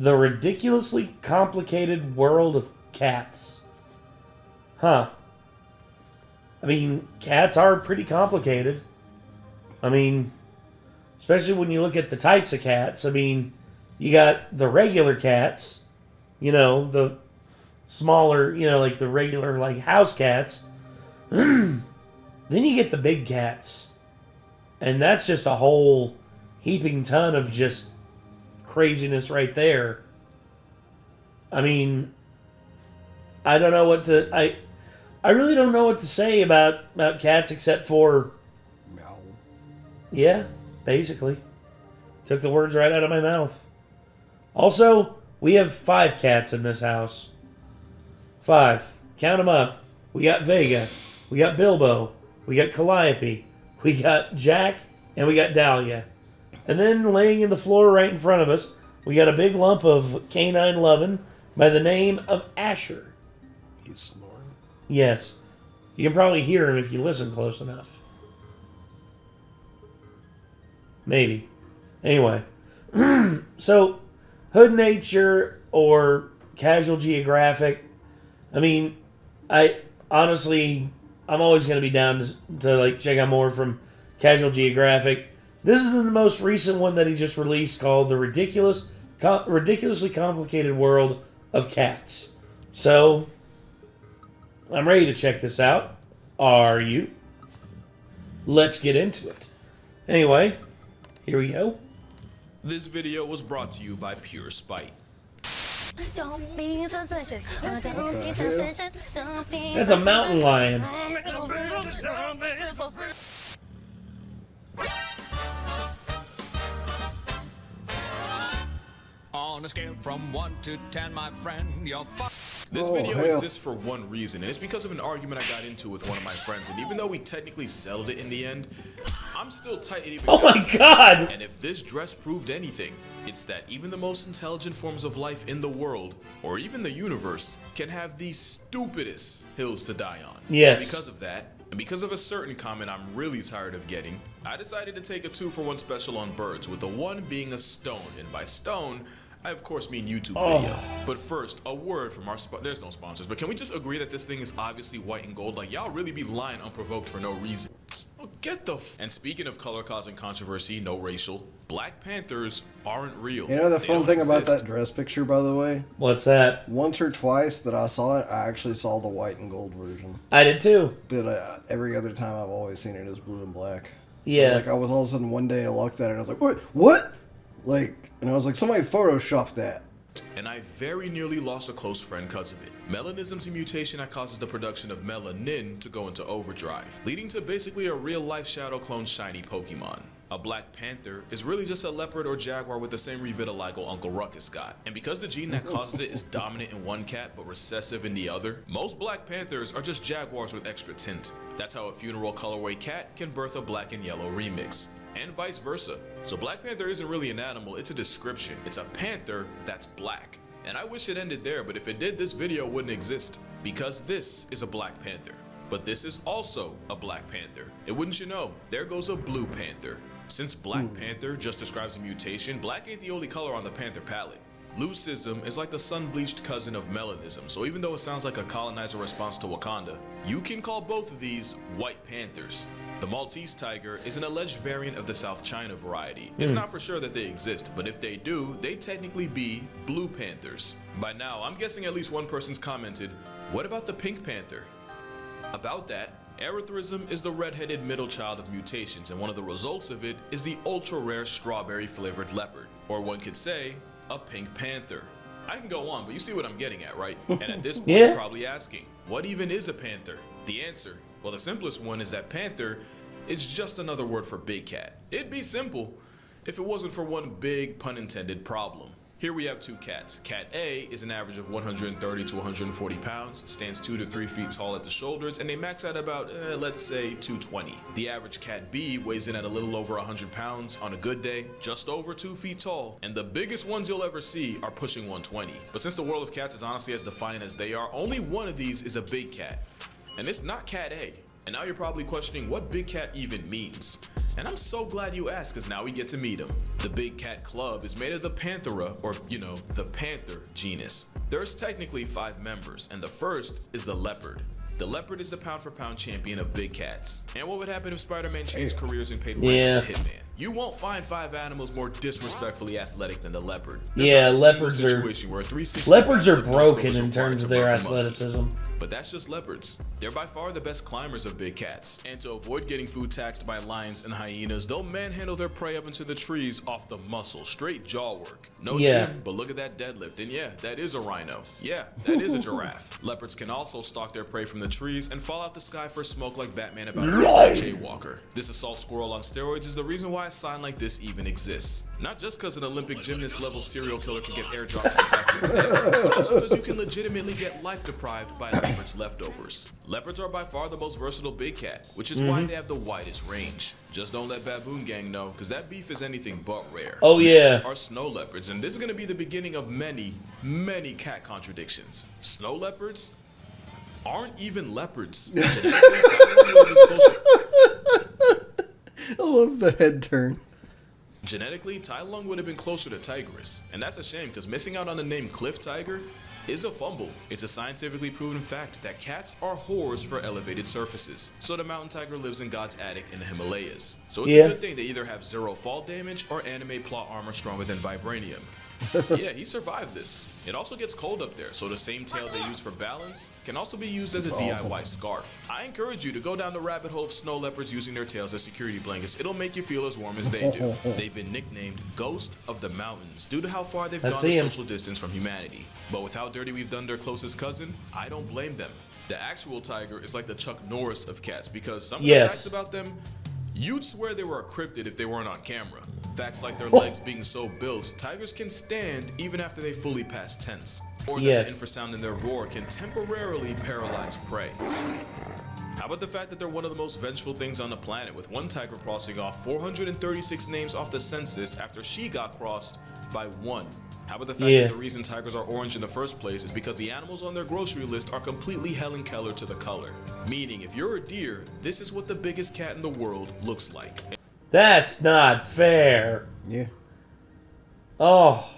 The ridiculously complicated world of cats. Huh. I mean, cats are pretty complicated. I mean, especially when you look at the types of cats. I mean, you got the regular cats, you know, the smaller, you know, like the regular, like, house cats. Then you get the big cats. And that's just a whole heaping ton of just craziness right there. I mean, I don't know what to... I really don't know what to say about cats except for... Meow. Yeah, basically. Took the words right out of my mouth. Also, we have 5 cats in this house. 5. Count them up. We got Vega. We got Bilbo. We got Calliope. We got Jack. And we got Dahlia. And then laying in the floor right in front of us, we got a big lump of canine lovin' by the name of Asher. He's snoring. Yes. You can probably hear him if you listen close enough. Maybe. Anyway. So, Hood Nature or Casual Geographic. I mean, I'm always going to be down to like check out more from Casual Geographic. This is the most recent one that he just released called The Ridiculously Complicated World of Cats. So, I'm ready to check this out. Are you? Let's get into it. Anyway, here we go. This video was brought to you by Pure Spite. Don't be suspicious. Don't be suspicious. Don't be That's a mountain lion. On a scale from 1 to 10, my friend, you're This Oh, video hell. exists for one reason, and it's because of an argument I got into with one of my friends, and even though we technically settled it in the end, I'm still tight it even Oh got my to. god! And if this dress proved anything, it's that even the most intelligent forms of life in the world, or even the universe, can have the stupidest hills to die on. Yes. So because of that, and because of a certain comment I'm really tired of getting, I decided to take a 2-for-1 special on birds, with the one being a stone, and by stone, I of course mean YouTube video. But first, a word from our there's no sponsors, but can we just agree that this thing is obviously white and gold? Like, y'all really be lying unprovoked for no reason. Oh, get the And speaking of color causing controversy, no racial, Black Panthers aren't real. You know the They fun don't thing about exist. that dress picture, by the way? What's that? Once or twice that I saw it, I actually saw the white and gold version. I did too. But every other time I've always seen it as blue and black. Yeah. Like, I was all of a sudden one day I looked at it and I was like, what? Like, and I was like, somebody photoshopped that. And I very nearly lost a close friend because of it. Melanism's a mutation that causes the production of melanin to go into overdrive, leading to basically a real-life Shadow Clone shiny Pokemon. A Black Panther is really just a leopard or jaguar with the same revitiligo Uncle Ruckus got. And because the gene that causes it is dominant in one cat but recessive in the other, most Black Panthers are just jaguars with extra tint. That's how a funeral colorway cat can birth a black and yellow remix. And vice versa. So Black Panther isn't really an animal, it's a description. It's a panther that's black. And I wish it ended there, but if it did, this video wouldn't exist. Because this is a Black Panther. But this is also a Black Panther. And wouldn't you know, there goes a Blue Panther. Since Black Panther just describes a mutation, black ain't the only color on the panther palette. Leucism is like the sun-bleached cousin of melanism, so even though it sounds like a colonizer response to Wakanda, you can call both of these White Panthers. The Maltese tiger is an alleged variant of the South China variety. It's not for sure that they exist, but if they do, they technically be Blue Panthers. By now, I'm guessing at least one person's commented, what about the Pink Panther? About that, erythrism is the red-headed middle child of mutations, and one of the results of it is the ultra-rare strawberry-flavored leopard, or one could say, a pink panther. I can go on, but you see what I'm getting at, right? And at this point, Yeah. you're probably asking, what even is a panther? The answer, well, the simplest one is that panther is just another word for big cat. It'd be simple if it wasn't for one big, pun intended, problem. Here we have two cats. Cat A is an average of 130 to 140 pounds, stands 2 to 3 feet tall at the shoulders, and they max out about, let's say, 220. The average cat B weighs in at a little over 100 pounds on a good day, just over 2 feet tall, and the biggest ones you'll ever see are pushing 120. But since the world of cats is honestly as defiant as they are, only one of these is a big cat. And it's not Cat A. And now you're probably questioning what big cat even means. And I'm so glad you asked, because now we get to meet him. The Big Cat Club is made of the Panthera, or, you know, the panther genus. There's technically 5 members, and the first is the leopard. The leopard is the pound-for-pound champion of big cats. And what would happen if Spider-Man changed careers and paid rent as a hitman? You won't find 5 animals more disrespectfully athletic than the leopard. There's leopards are broken in terms of their athleticism. But that's just leopards. They're by far the best climbers of big cats. And to avoid getting food taxed by lions and hyenas, they'll manhandle their prey up into the trees off the muscle. Straight jaw work. No gym, but look at that deadlift. And yeah, that is a rhino. Yeah, that is a giraffe. Leopards can also stalk their prey from the trees and fall out the sky for smoke like Batman about a jaywalker. This assault squirrel on steroids is the reason why a sign like this even exists. Not just because an Olympic gymnast level serial killer can get airdropped to the back of your head, but also because you can legitimately get life deprived by a leopard's leftovers. Leopards are by far the most versatile big cat, which is why they have the widest range. Just don't let Baboon Gang know, because that beef is anything but rare. Oh yeah. Next are snow leopards, and this is going to be the beginning of many, many cat contradictions. Snow leopards aren't even leopards. I love the head turn. Genetically, Tai Lung would have been closer to Tigris, and that's a shame because missing out on the name Cliff Tiger is a fumble. It's a scientifically proven fact that cats are whores for elevated surfaces. So the mountain tiger lives in God's attic in the Himalayas. So it's a good thing they either have 0 fall damage or anime plot armor stronger than vibranium. Yeah, he survived this. It also gets cold up there, so the same tail they use for balance can also be used as a DIY scarf. I encourage you to go down the rabbit hole of snow leopards using their tails as security blankets. It'll make you feel as warm as they do. They've been nicknamed Ghost of the Mountains due to how far they've gone to social distance from humanity. But with how dirty we've done their closest cousin, I don't blame them. The actual tiger is like the Chuck Norris of cats because some of the facts about them, you'd swear they were a cryptid if they weren't on camera. Facts like their legs being so built, tigers can stand even after they fully pass tense. Or that the infrasound in their roar can temporarily paralyze prey. How about the fact that they're one of the most vengeful things on the planet, with one tiger crossing off 436 names off the census after she got crossed by 1. How about the fact that the reason tigers are orange in the first place is because the animals on their grocery list are completely Helen Keller to the color. Meaning, if you're a deer, this is what the biggest cat in the world looks like. That's not fair. Yeah. Oh.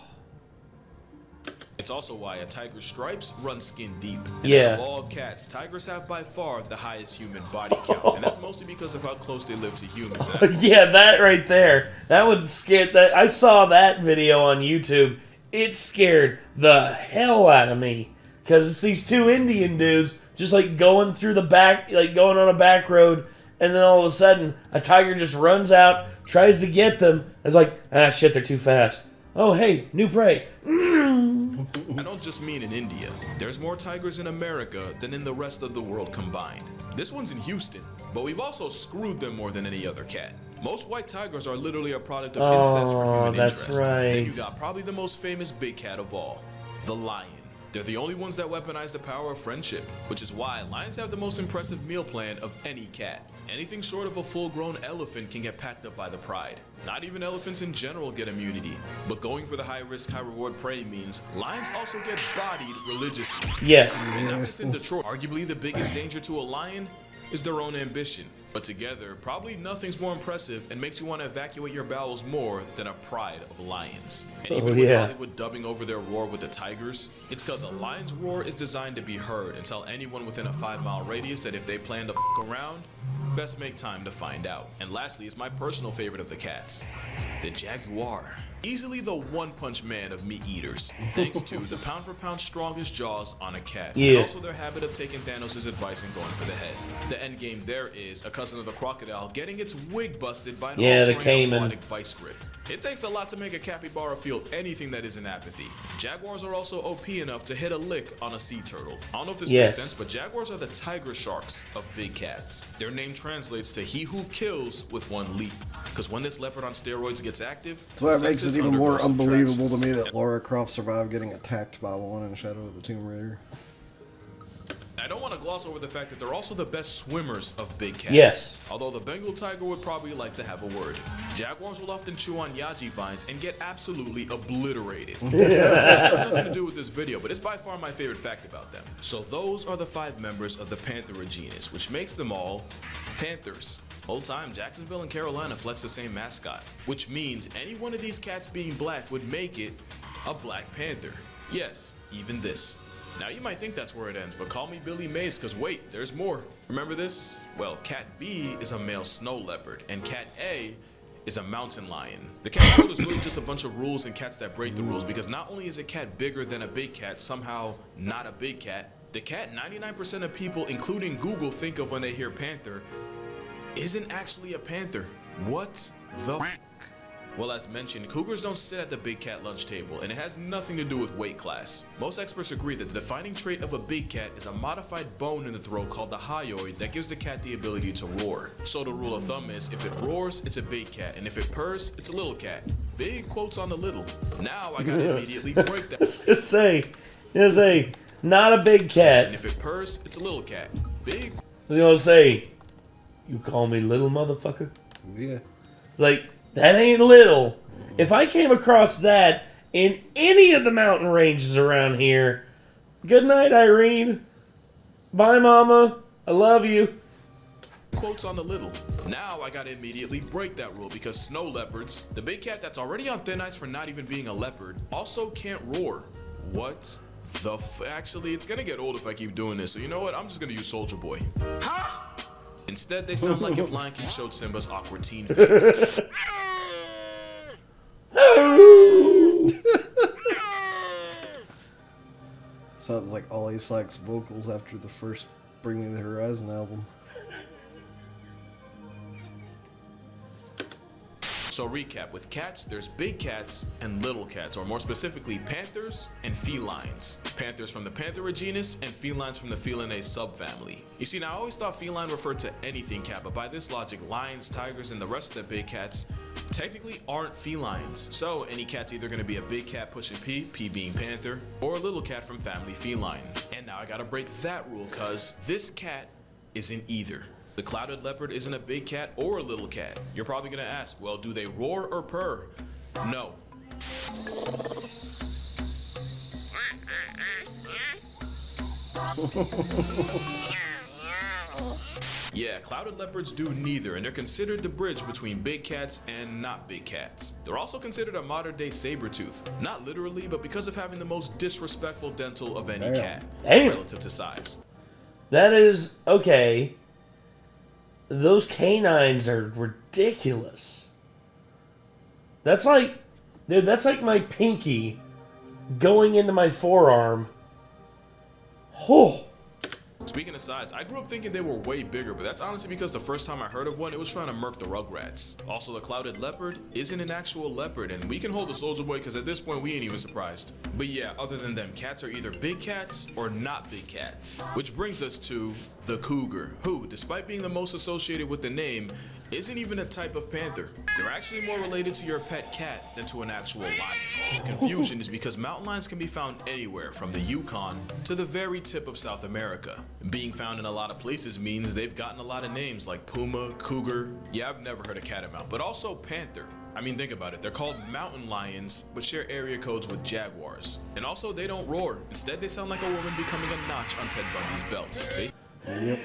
It's also why a tiger's stripes run skin deep. And out of all cats, tigers have by far the highest human body count, and that's mostly because of how close they live to humans. Yeah, that right there. That would scare that. I saw that video on YouTube. It scared the hell out of me because it's these 2 Indian dudes just like going through the back, like going on a back road. And then all of a sudden, a tiger just runs out, tries to get them. It's like, ah, shit, they're too fast. Oh, hey, new prey. I don't just mean in India. There's more tigers in America than in the rest of the world combined. This one's in Houston, but we've also screwed them more than any other cat. Most white tigers are literally a product of incest for human interest. Right. Then you got probably the most famous big cat of all, the lion. They're the only ones that weaponize the power of friendship, which is why lions have the most impressive meal plan of any cat. Anything short of a full-grown elephant can get packed up by the pride. Not even elephants in general get immunity, but going for the high-risk, high-reward prey means lions also get bodied religiously. Yes. And not just in Detroit. Arguably the biggest danger to a lion is their own ambition. But together, probably nothing's more impressive and makes you want to evacuate your bowels more than a pride of lions. And even with Hollywood dubbing over their roar with the tigers, it's because a lion's roar is designed to be heard and tell anyone within a 5-mile radius that if they plan to f*** around, best make time to find out. And lastly is my personal favorite of the cats, the jaguar. Easily the one-punch man of meat eaters, thanks to the pound-for-pound strongest jaws on a cat, and also their habit of taking Thanos' advice and going for the head. The end game there is a cousin of the crocodile getting its wig busted by an all-terrain aquatic vice grip. It takes a lot to make a capybara feel anything that isn't apathy. Jaguars are also OP enough to hit a lick on a sea turtle. I don't know if this makes sense, but jaguars are the tiger sharks of big cats. Their name translates to he who kills with one leap. Because when this leopard on steroids gets active, that's why it makes it even more unbelievable to me that Lara Croft survived getting attacked by one in Shadow of the Tomb Raider. I don't want to gloss over the fact that they're also the best swimmers of big cats. Yes. Although the Bengal tiger would probably like to have a word. Jaguars will often chew on yaji vines and get absolutely obliterated. It has nothing to do with this video, but it's by far my favorite fact about them. So those are the 5 members of the Panthera genus, which makes them all Panthers. Whole time, Jacksonville and Carolina flex the same mascot, which means any one of these cats being black would make it a Black Panther. Yes, even this. Now you might think that's where it ends, but call me Billy Mays, cause wait, there's more. Remember this? Well, Cat B is a male snow leopard, and Cat A is a mountain lion. The cat world is really just a bunch of rules and cats that break the rules, because not only is a cat bigger than a big cat, somehow not a big cat, the cat 99% of people, including Google, think of when they hear panther isn't actually a panther. What the f***? Well, as mentioned, cougars don't sit at the big cat lunch table, and it has nothing to do with weight class. Most experts agree that the defining trait of a big cat is a modified bone in the throat called the hyoid that gives the cat the ability to roar. So the rule of thumb is, if it roars, it's a big cat, and if it purrs, it's a little cat. Big quotes on the little. Now I gotta immediately break that. Just say, not a big cat. And if it purrs, it's a little cat. Big. I was gonna say, you call me little motherfucker? Yeah. It's like, that ain't little. If I came across that in any of the mountain ranges around here, good night, Irene. Bye, Mama. I love you. Quotes on the little. Now I gotta immediately break that rule, because snow leopards, the big cat that's already on thin ice for not even being a leopard, also can't roar. What the Actually, it's gonna get old if I keep doing this, so you know what? I'm just gonna use Soldier Boy. Huh? Instead, they sound like if Lion King showed Simba's awkward teen face. Sounds like Ollie Sykes' vocals after the first Bring Me the Horizon album. So recap, with cats, there's big cats and little cats, or more specifically, panthers and felines. Panthers from the Panthera genus and felines from the Felinae subfamily. You see, now I always thought feline referred to anything cat, but by this logic, lions, tigers, and the rest of the big cats technically aren't felines. So any cat's either going to be a big cat pushing P, P being panther, or a little cat from family feline. And now I gotta break that rule, cause this cat isn't either. The clouded leopard isn't a big cat or a little cat. You're probably gonna ask, well, do they roar or purr? No. Yeah, clouded leopards do neither, and they're considered the bridge between big cats and not big cats. They're also considered a modern-day saber-tooth. Not literally, but because of having the most disrespectful dental of any cat, relative to size. That is, okay. Those canines are ridiculous. That's like, dude, that's like my pinky going into my forearm. Oh. Speaking of size, I grew up thinking they were way bigger, but that's honestly because the first time I heard of one, it was trying to murk the Rugrats. Also, the clouded leopard isn't an actual leopard, and we can hold the Soldier Boy because at this point we ain't even surprised. But yeah, other than them, cats are either big cats or not big cats. Which brings us to the cougar, who, despite being the most associated with the name, isn't even a type of panther. They're actually more related to your pet cat than to an actual lion. Confusion is because mountain lions can be found anywhere from the Yukon to the very tip of South America. Being found in a lot of places means they've gotten a lot of names like puma, cougar, yeah, I've never heard of catamount, but also panther. I mean, think about it, they're called mountain lions, but share area codes with jaguars. And also, they don't roar. Instead, they sound like a woman becoming a notch on Ted Bundy's belt. Yep.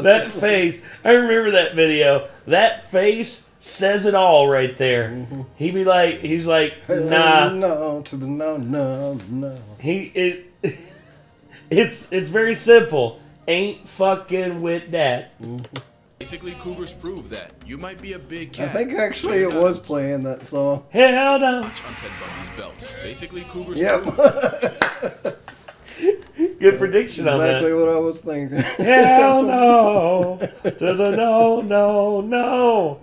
That face, I remember that video. That face says it all right there. Mm-hmm. He's like, nah. No, to the no, no, no. It's very simple. Ain't fucking with that. Mm-hmm. Basically, cougars prove that you might be a big cat. I think actually it was playing that song. Hell no. On Ted Bundy's belt. Basically, cougars Yep. prove Good prediction on that. Exactly what I was thinking. Hell no. To the no, no, no.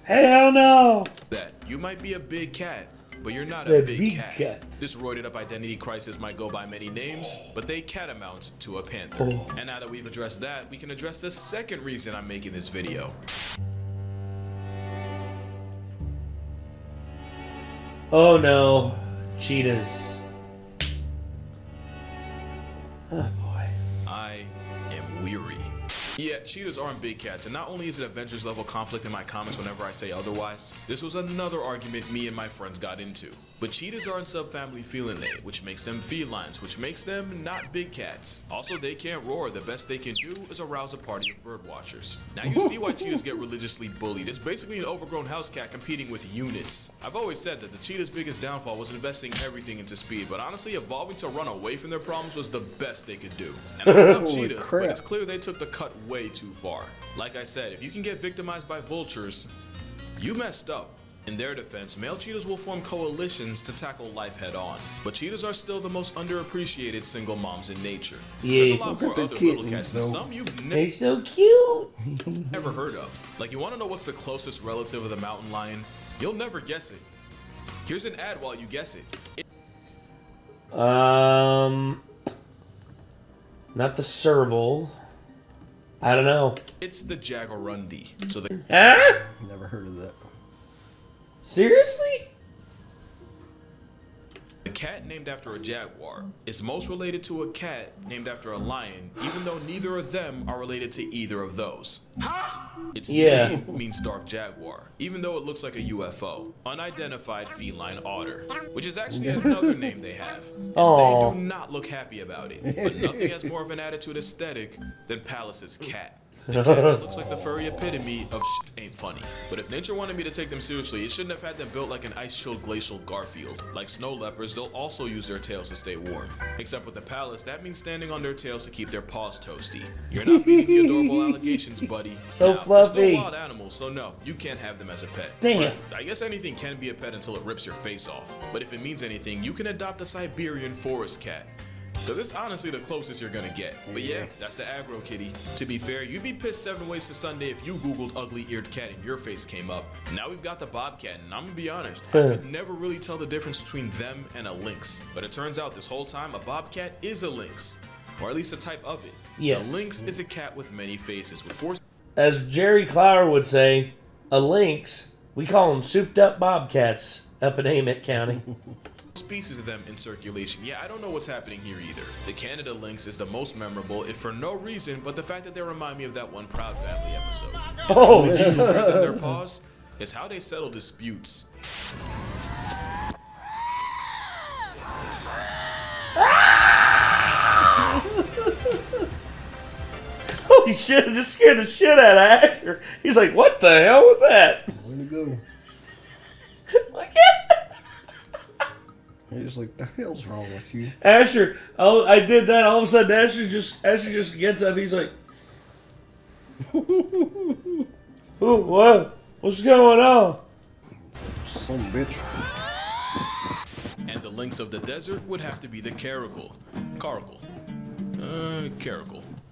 Hell no. that you might be a big cat, but you're not a big cat. cat. This roided up identity crisis might go by many names, but they catamount to a panther. And now that we've addressed that, we can address the second reason I'm making this video. Oh no. Cheetahs. Oh boy. Yeah, cheetahs aren't big cats, and not only is it Avengers level conflict in my comments whenever I say otherwise, this was another argument me and my friends got into. But cheetahs are in subfamily Felinae, which makes them felines, which makes them not big cats. Also, they can't roar. The best they can do is arouse a party of bird watchers. Now you see why cheetahs get religiously bullied. It's basically an overgrown house cat competing with units. I've always said that the cheetah's biggest downfall was investing everything into speed, but honestly, evolving to run away from their problems was the best they could do. And I love cheetahs, crap. but it's clear they took the cut way too far. Like I said, if you can get victimized by vultures, you messed up. In their defense, male cheetahs will form coalitions to tackle life head on, but cheetahs are still the most underappreciated single moms in nature. There's a lot more Look at other the little kittens, cats than though. some you've They're so cute. never heard of. Like, you want to know what's the closest relative of the mountain lion? You'll never guess it. Here's an ad while you guess it. Not the serval. I don't know. It's the jaguarundi. So the Huh? Never heard of that. Seriously? cat named after a jaguar is most related to a cat named after a lion, even though neither of them are related to either of those. Its name means dark jaguar, even though it looks like a UFO. Unidentified feline otter, which is actually another name they have. And they do not look happy about it, but nothing has more of an attitude aesthetic than Palace's cat. The cat that looks like the furry epitome of shit ain't funny. But if nature wanted me to take them seriously, it shouldn't have had them built like an ice-chilled glacial Garfield. Like snow leopards, they'll also use their tails to stay warm. Except with the Palace, that means standing on their tails to keep their paws toasty. You're not meeting the adorable allegations, buddy. So now, fluffy. they're still wild animals, so no, you can't have them as a pet. Damn. But I guess anything can be a pet until it rips your face off. But if it means anything, you can adopt a Siberian forest cat. Cause it's honestly the closest you're gonna get. But yeah, that's the aggro kitty. To be fair, you'd be pissed 7 ways to Sunday if you googled ugly-eared cat and your face came up. Now we've got the bobcat, and I'm gonna be honest, I could never really tell the difference between them and a lynx. But it turns out this whole time a bobcat is a lynx, or at least a type of it. Yes. A lynx is a cat with many faces, with 4 As Jerry Clower would say, a lynx, we call them souped-up bobcats up in Amite County. species of them in circulation. Yeah, I don't know what's happening here either. The Canada lynx is the most memorable, if for no reason but the fact that they remind me of that one Proud Family episode. Oh, The difference in their paws is how they settle disputes. holy shit, it just scared the shit out of Asher. He's like, what the hell was that? Where'd it go? Look at He's like, the hell's wrong with you? Asher, oh, I did that. All of a sudden, Asher just gets up. He's like, "Ooh, what? What's going on?" Some bitch. And the lynx of the desert would have to be the caracal. Caracal.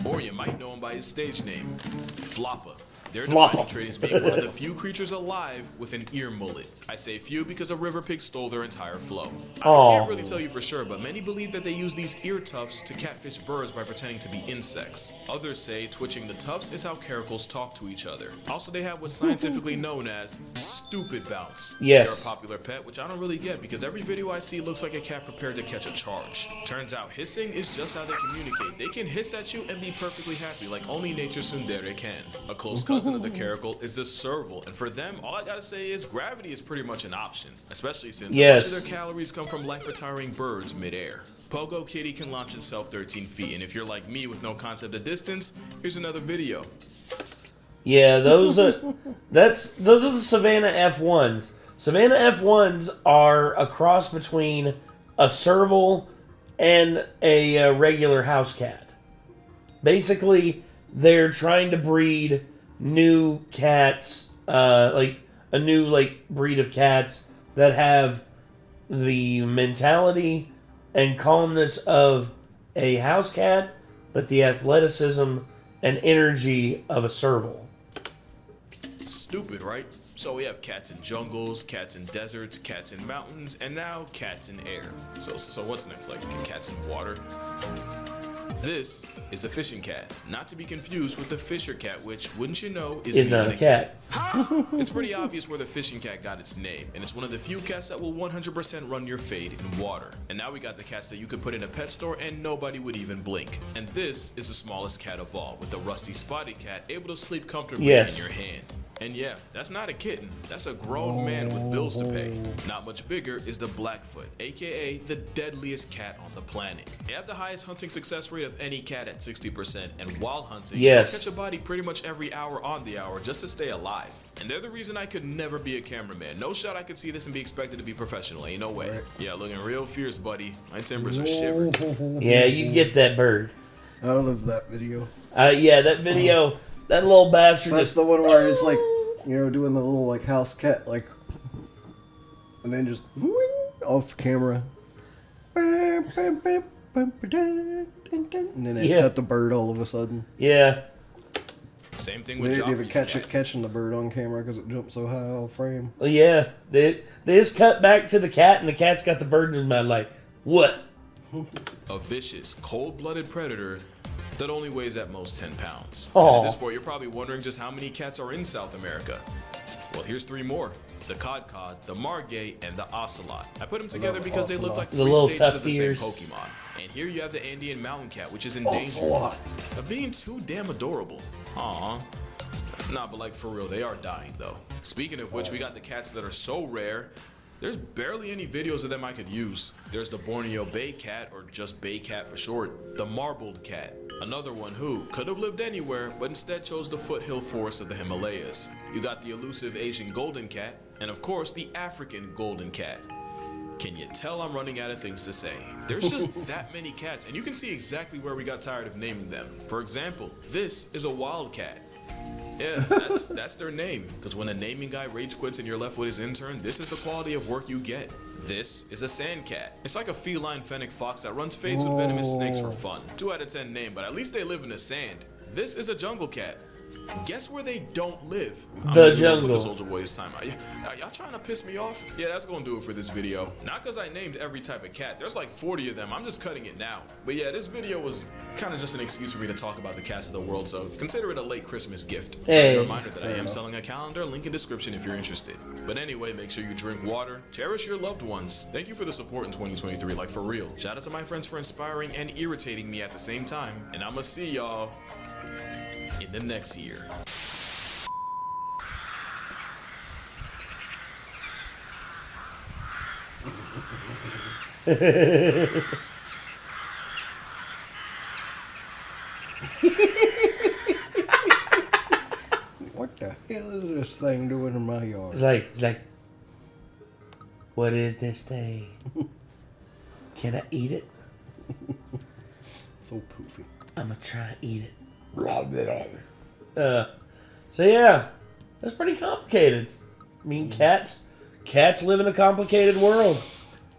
Or you might know him by his stage name, Floppa. Their defining trait is being one of the few creatures alive with an ear mullet. I say few because a river pig stole their entire flow. I can't really tell you for sure, but many believe that they use these ear tufts to catfish birds by pretending to be insects. Others say twitching the tufts is how caracals talk to each other. Also, they have what's scientifically known as stupid bounce. Yes. They're a popular pet, which I don't really get because every video I see looks like a cat prepared to catch a charge. Turns out hissing is just how they communicate. They can hiss at you and be perfectly happy like only nature's tsundere can. A close cousin of the caracal is the serval, and for them, all I gotta say is gravity is pretty much an option, especially since a bunch of their calories come from life-retiring birds mid-air. Pogo Kitty can launch itself 13 feet, and if you're like me with no concept of distance, here's another video. Yeah, those are the Savannah F1s. Savannah F1s are a cross between a serval and a regular house cat. Basically, they're trying to breed new cats, like a new breed of cats that have the mentality and calmness of a house cat, but the athleticism and energy of a serval. Stupid, right? So we have cats in jungles, cats in deserts, cats in mountains, and now cats in air. So what's next? Like cats in water? This is a fishing cat, not to be confused with the fisher cat, which, wouldn't you know, Is not a cat. It's pretty obvious where the fishing cat got its name, and it's one of the few cats that will 100% run your fade in water. And now we got the cats that you could put in a pet store and nobody would even blink. And this is the smallest cat of all, with the rusty spotted cat able to sleep comfortably in your hand. And yeah, that's not a kitten, that's a grown man with bills to pay. Not much bigger is the Blackfoot, aka the deadliest cat on the planet. They have the highest hunting success rate of any cat at 60%, and while hunting, they'll catch a body pretty much every hour on the hour just to stay alive. And they're the reason I could never be a cameraman. No shot I could see this and be expected to be professional, ain't no way. Right. Yeah, looking real fierce, buddy. My timbers are shivering. Yeah, you get that bird. I love that video. Yeah, that video, that little bastard. That's the one where it's like, you know, doing the little like house cat, like, and then just off camera. And then it's got the bird all of a sudden. Yeah. Same thing with They didn't even catching the bird on camera because it jumped so high off frame. Well, yeah. They just cut back to the cat, and the cat's got the bird in his mouth like, what? A vicious, cold-blooded predator that only weighs at most 10 pounds. Aww. At this point, you're probably wondering just how many cats are in South America. Well, here's 3 more. The cod, the margay, and the ocelot. I put them together because they look like the 3 stages of the same Pokemon. And here you have the Andean mountain cat, which is in danger of being too damn adorable. Aww. Nah, but like for real, they are dying though. Speaking of which, we got the cats that are so rare, there's barely any videos of them I could use. There's the Borneo Bay cat, or just Bay cat for short, the marbled cat. Another one who could have lived anywhere, but instead chose the foothill forest of the Himalayas. You got the elusive Asian golden cat, and of course the African golden cat. Can you tell I'm running out of things to say? There's just that many cats, and you can see exactly where we got tired of naming them. For example, this is a wildcat. Yeah, that's their name, because when a naming guy rage quits and you're left with his intern, this is the quality of work you get. This is a sand cat. It's like a feline fennec fox that runs fades with venomous snakes for fun. 2 out of 10 name, but at least they live in the sand. This is a jungle cat. Guess where they don't live? The jungle. This Soldier Boy's time. Y'all trying to piss me off? Yeah, that's gonna do it for this video. Not because I named every type of cat. There's like 40 of them. I'm just cutting it now. But yeah, this video was kind of just an excuse for me to talk about the cats of the world, so consider it a late Christmas gift. Hey. A reminder that I am selling a calendar. Link in description if you're interested. But anyway, make sure you drink water. Cherish your loved ones. Thank you for the support in 2023, like for real. Shout out to my friends for inspiring and irritating me at the same time. And I'ma see y'all in the next year. What the hell is this thing doing in my yard? It's like, what is this thing? Can I eat it? So poofy. I'm gonna try and eat it. So yeah, that's pretty complicated. I mean, cats live in a complicated world.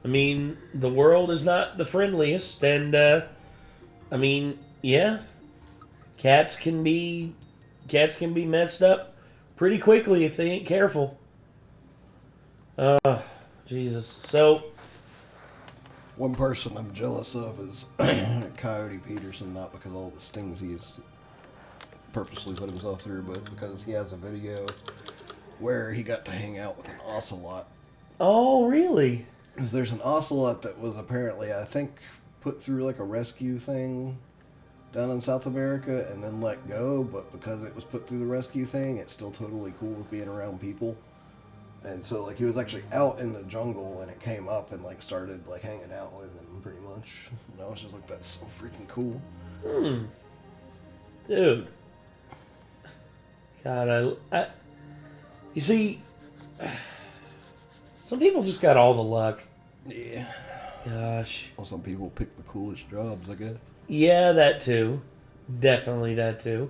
I mean, the world is not the friendliest, and I mean, yeah, cats can be messed up pretty quickly if they ain't careful. Jesus. So, one person I'm jealous of is Coyote Peterson, not because of all the stings he's purposely put himself through, but because he has a video where he got to hang out with an ocelot. Oh, really? Because there's an ocelot that was apparently, I think, put through like a rescue thing down in South America and then let go, but because it was put through the rescue thing, it's still totally cool with being around people. And so, like, he was actually out in the jungle and it came up and, like, started, like, hanging out with him pretty much. And I was just like, that's so freaking cool. Dude. God, I you see, some people just got all the luck. Yeah. Gosh. Well, some people pick the coolest jobs, I guess. Yeah, that too. Definitely that too.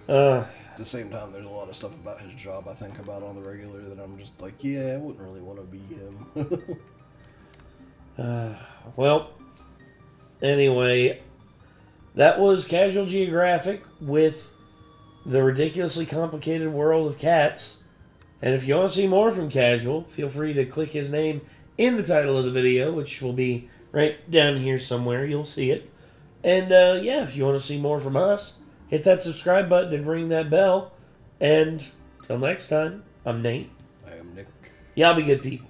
At the same time, there's a lot of stuff about his job I think about on the regular that I'm just like, yeah, I wouldn't really want to be him. Well, anyway, that was Casual Geographic with the ridiculously complicated world of cats. And if you want to see more from Casual, feel free to click his name in the title of the video, which will be right down here somewhere. You'll see it. And yeah, if you want to see more from us, hit that subscribe button and ring that bell. And till next time, I'm Nate. I am Nick. Y'all be good people.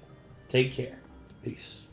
Take care. Peace.